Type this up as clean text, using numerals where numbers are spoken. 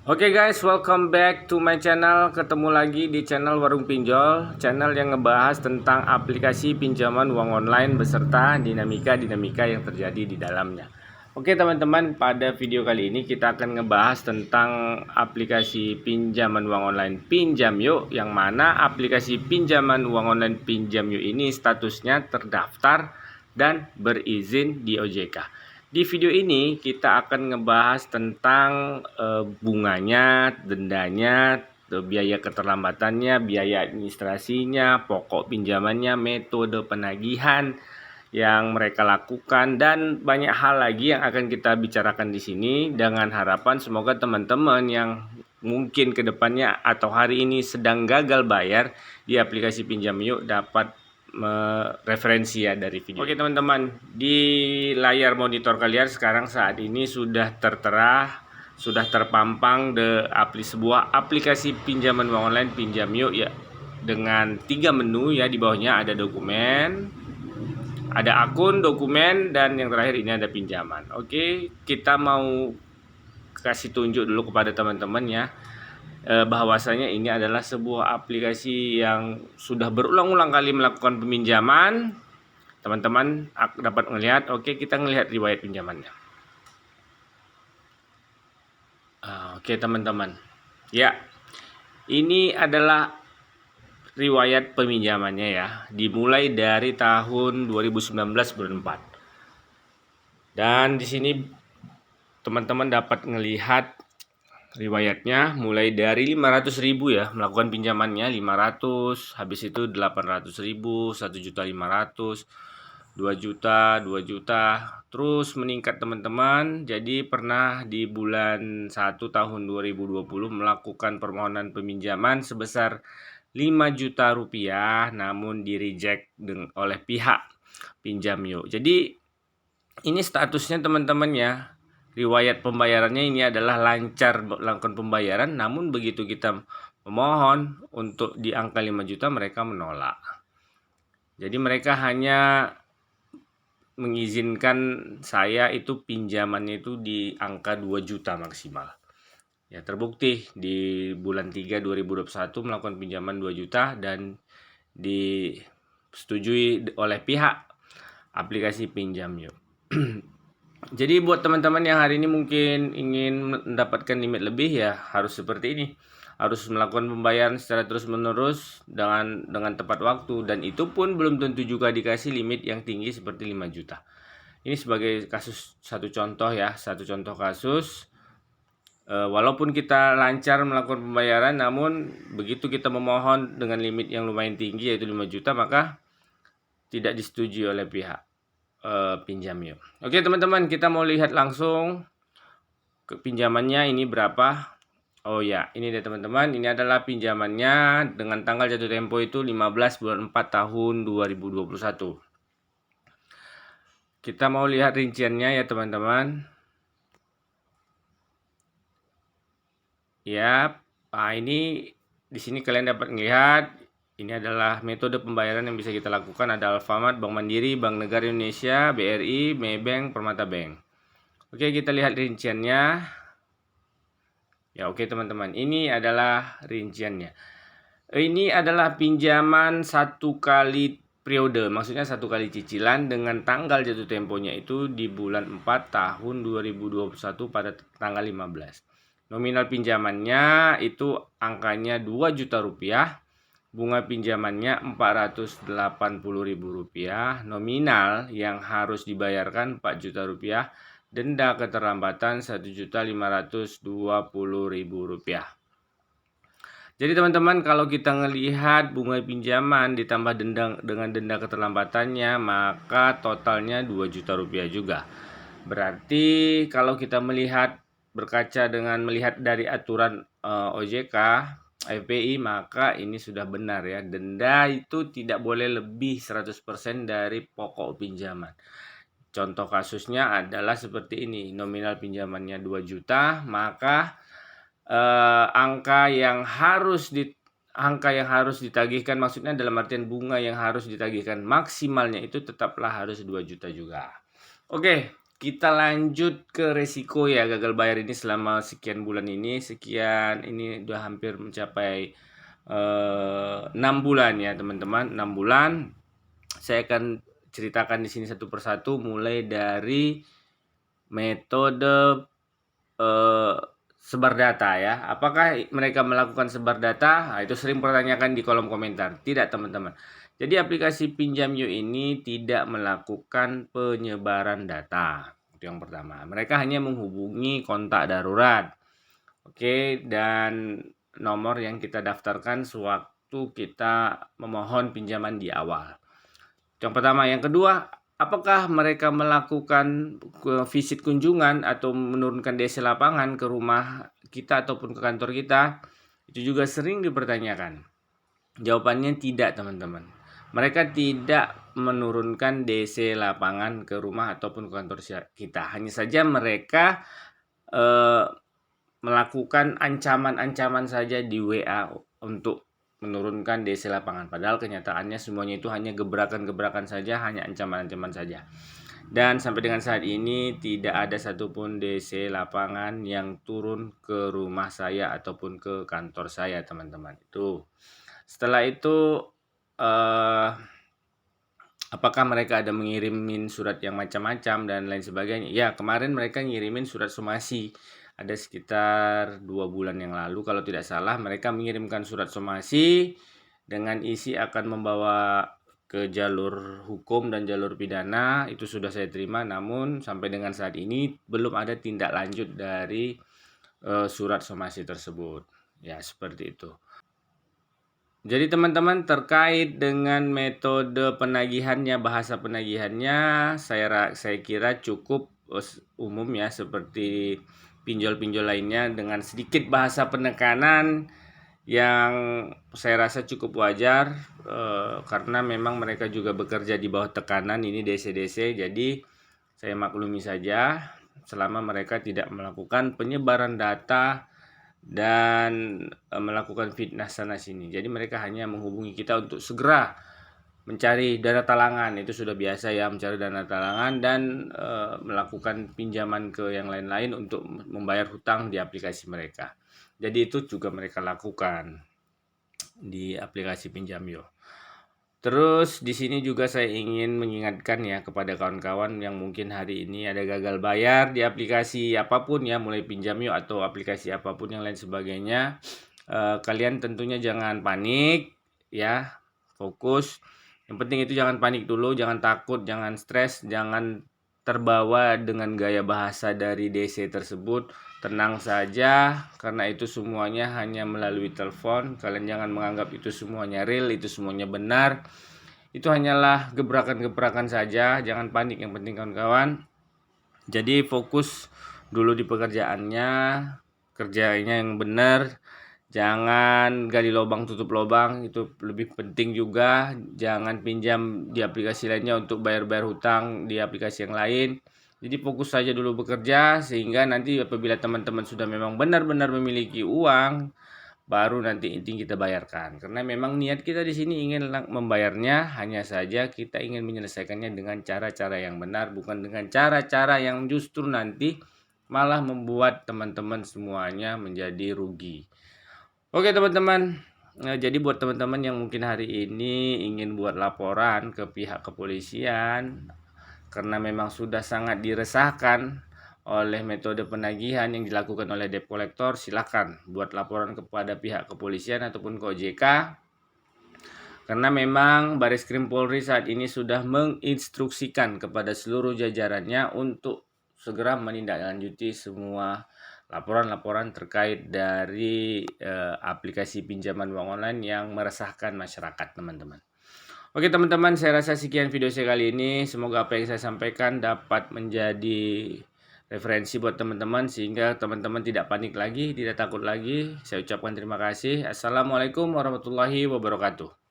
Oke guys, welcome back to my channel. Ketemu lagi di channel Warung Pinjol, channel yang ngebahas tentang aplikasi pinjaman uang online beserta dinamika-dinamika yang terjadi di dalamnya. Oke teman-teman, pada video kali ini kita akan ngebahas tentang aplikasi pinjaman uang online Pinjam Yuk, yang mana aplikasi pinjaman uang online Pinjam Yuk ini statusnya terdaftar dan berizin di OJK. Di video ini kita akan ngebahas tentang bunganya, dendanya, biaya keterlambatannya, biaya administrasinya, pokok pinjamannya, metode penagihan yang mereka lakukan, dan banyak hal lagi yang akan kita bicarakan di sini dengan harapan semoga teman-teman yang mungkin kedepannya atau hari ini sedang gagal bayar di aplikasi Pinjam Yuk dapat referensi ya dari video. Oke teman-teman, di layar monitor kalian sekarang saat ini sudah tertera, sudah terpampang sebuah aplikasi pinjaman uang online Pinjam Yuk ya, dengan 3 menu ya. Di bawahnya ada dokumen, ada akun, dokumen, dan yang terakhir ini ada pinjaman. Oke, kita mau kasih tunjuk dulu kepada teman-teman ya, bahwasanya ini adalah sebuah aplikasi yang sudah berulang-ulang kali melakukan peminjaman. Teman-teman dapat melihat. Oke, kita melihat riwayat pinjamannya. Oke teman-teman, ya, ini adalah riwayat peminjamannya ya, dimulai dari tahun 2019 bulan 4. Dan di sini teman-teman dapat melihat riwayatnya mulai dari 500.000 ya, melakukan pinjamannya 500, habis itu 800.000, 1.500.000, 2 juta, 2 juta, terus meningkat teman-teman. Jadi pernah di bulan 1 tahun 2020 melakukan permohonan peminjaman sebesar 5 juta rupiah, namun di reject oleh pihak Pinjam Yuk. Jadi ini statusnya teman-teman ya, riwayat pembayarannya ini adalah lancar melakukan pembayaran, namun begitu kita memohon untuk di angka 5 juta mereka menolak. Jadi mereka hanya mengizinkan saya itu pinjamannya itu di angka 2 juta maksimal. Ya, terbukti di bulan 3 2021 melakukan pinjaman 2 juta dan disetujui oleh pihak aplikasi Pinjam Yuk. Jadi buat teman-teman yang hari ini mungkin ingin mendapatkan limit lebih ya harus seperti ini. Harus melakukan pembayaran secara terus-menerus dengan tepat waktu, dan itu pun belum tentu juga dikasih limit yang tinggi seperti 5 juta. Ini sebagai satu contoh ya, satu contoh kasus. Walaupun kita lancar melakukan pembayaran, namun begitu kita memohon dengan limit yang lumayan tinggi yaitu 5 juta, maka tidak disetujui oleh pihak Pinjam Yuk. Oke teman-teman, kita mau lihat langsung ke pinjamannya ini berapa. Oh ya, ini deh teman-teman, ini adalah pinjamannya dengan tanggal jatuh tempo itu 15 bulan 4 tahun 2021. Kita mau lihat rinciannya ya teman-teman. Ya, ini di sini kalian dapat melihat ini adalah metode pembayaran yang bisa kita lakukan. Ada Alfamart, Bank Mandiri, Bank Negara Indonesia, BRI, Maybank, Permata Bank. Oke, kita lihat rinciannya. Ya, oke teman-teman, ini adalah rinciannya. Ini adalah pinjaman 1 kali periode, maksudnya 1 kali cicilan dengan tanggal jatuh temponya itu di bulan 4 tahun 2021 pada tanggal 15. Nominal pinjamannya itu angkanya 2 juta rupiah. Bunga pinjamannya Rp480.000, nominal yang harus dibayarkan 4 juta rupiah, denda keterlambatan Rp1.520.000. Jadi teman-teman, kalau kita ngelihat bunga pinjaman ditambah dengan denda keterlambatannya, maka totalnya 2 juta rupiah juga. Berarti kalau kita berkaca dengan melihat dari aturan OJK FPI, maka ini sudah benar ya, denda itu tidak boleh lebih 100% dari pokok pinjaman. Contoh kasusnya adalah seperti ini, nominal pinjamannya 2 juta, maka angka yang harus ditagihkan, maksudnya dalam artian bunga yang harus ditagihkan maksimalnya itu tetaplah harus 2 juta juga. Oke, kita lanjut ke resiko ya gagal bayar ini selama sekian bulan ini. Ini udah hampir mencapai 6 bulan ya teman-teman, 6 bulan. Saya akan ceritakan di sini satu persatu mulai dari metode sebar data ya. Apakah mereka melakukan sebar data? Nah, itu sering pertanyakan di kolom komentar. Tidak teman-teman. Jadi aplikasi Pinjamyo ini tidak melakukan penyebaran data. Itu yang pertama. Mereka hanya menghubungi kontak darurat. Oke, dan nomor yang kita daftarkan sewaktu kita memohon pinjaman di awal. Yang pertama, yang kedua, apakah mereka melakukan visit kunjungan atau menurunkan DC lapangan ke rumah kita ataupun ke kantor kita? Itu juga sering dipertanyakan. Jawabannya tidak, teman-teman. Mereka tidak menurunkan DC lapangan ke rumah ataupun ke kantor kita. Hanya saja mereka melakukan ancaman-ancaman saja di WA untuk menurunkan DC lapangan. Padahal kenyataannya semuanya itu hanya gebrakan-gebrakan saja, hanya ancaman-ancaman saja. Dan sampai dengan saat ini tidak ada satupun DC lapangan yang turun ke rumah saya ataupun ke kantor saya, teman-teman. Itu. Setelah itu apakah mereka ada mengirimin surat yang macam-macam dan lain sebagainya? Ya, kemarin mereka ngirimin surat somasi. Ada sekitar 2 bulan yang lalu kalau tidak salah, mereka mengirimkan surat somasi dengan isi akan membawa ke jalur hukum dan jalur pidana. Itu sudah saya terima, namun sampai dengan saat ini belum ada tindak lanjut dari surat somasi tersebut. Ya, seperti itu. Jadi teman-teman, terkait dengan metode penagihannya, bahasa penagihannya, saya kira cukup umum ya, seperti pinjol-pinjol lainnya, dengan sedikit bahasa penekanan yang saya rasa cukup wajar, karena memang mereka juga bekerja di bawah tekanan ini DC-DC. Jadi saya maklumi saja selama mereka tidak melakukan penyebaran data dan melakukan fitnah sana sini. Jadi mereka hanya menghubungi kita untuk segera mencari dana talangan. Itu sudah biasa ya, mencari dana talangan dan melakukan pinjaman ke yang lain-lain untuk membayar hutang di aplikasi mereka. Jadi itu juga mereka lakukan di aplikasi Pinjamyo. Terus di sini juga saya ingin mengingatkan ya kepada kawan-kawan yang mungkin hari ini ada gagal bayar di aplikasi apapun ya, mulai Pinjamyo atau aplikasi apapun yang lain sebagainya. Kalian tentunya jangan panik ya, fokus. Yang penting itu jangan panik dulu, jangan takut, jangan stres, jangan terbawa dengan gaya bahasa dari DC tersebut. Tenang saja, karena itu semuanya hanya melalui telepon. Kalian jangan menganggap itu semuanya real, itu semuanya benar. Itu hanyalah gebrakan-gebrakan saja, jangan panik. Yang penting kawan-kawan, jadi fokus dulu di pekerjaannya, kerjanya yang benar. Jangan gali lubang tutup lubang, itu lebih penting juga. Jangan pinjam di aplikasi lainnya untuk bayar-bayar hutang di aplikasi yang lain. Jadi fokus saja dulu bekerja, sehingga nanti apabila teman-teman sudah memang benar-benar memiliki uang, baru nanti inti kita bayarkan. Karena memang niat kita di sini ingin membayarnya, hanya saja kita ingin menyelesaikannya dengan cara-cara yang benar, bukan dengan cara-cara yang justru nanti malah membuat teman-teman semuanya menjadi rugi. Oke teman-teman, jadi buat teman-teman yang mungkin hari ini ingin buat laporan ke pihak kepolisian karena memang sudah sangat diresahkan oleh metode penagihan yang dilakukan oleh debt collector, silakan buat laporan kepada pihak kepolisian ataupun ke OJK. Karena memang Bareskrim Polri saat ini sudah menginstruksikan kepada seluruh jajarannya untuk segera menindaklanjuti semua laporan-laporan terkait dari aplikasi pinjaman uang online yang meresahkan masyarakat, teman-teman. Oke teman-teman, saya rasa sekian video saya kali ini. Semoga apa yang saya sampaikan dapat menjadi referensi buat teman-teman sehingga teman-teman tidak panik lagi, tidak takut lagi. Saya ucapkan terima kasih. Assalamualaikum warahmatullahi wabarakatuh.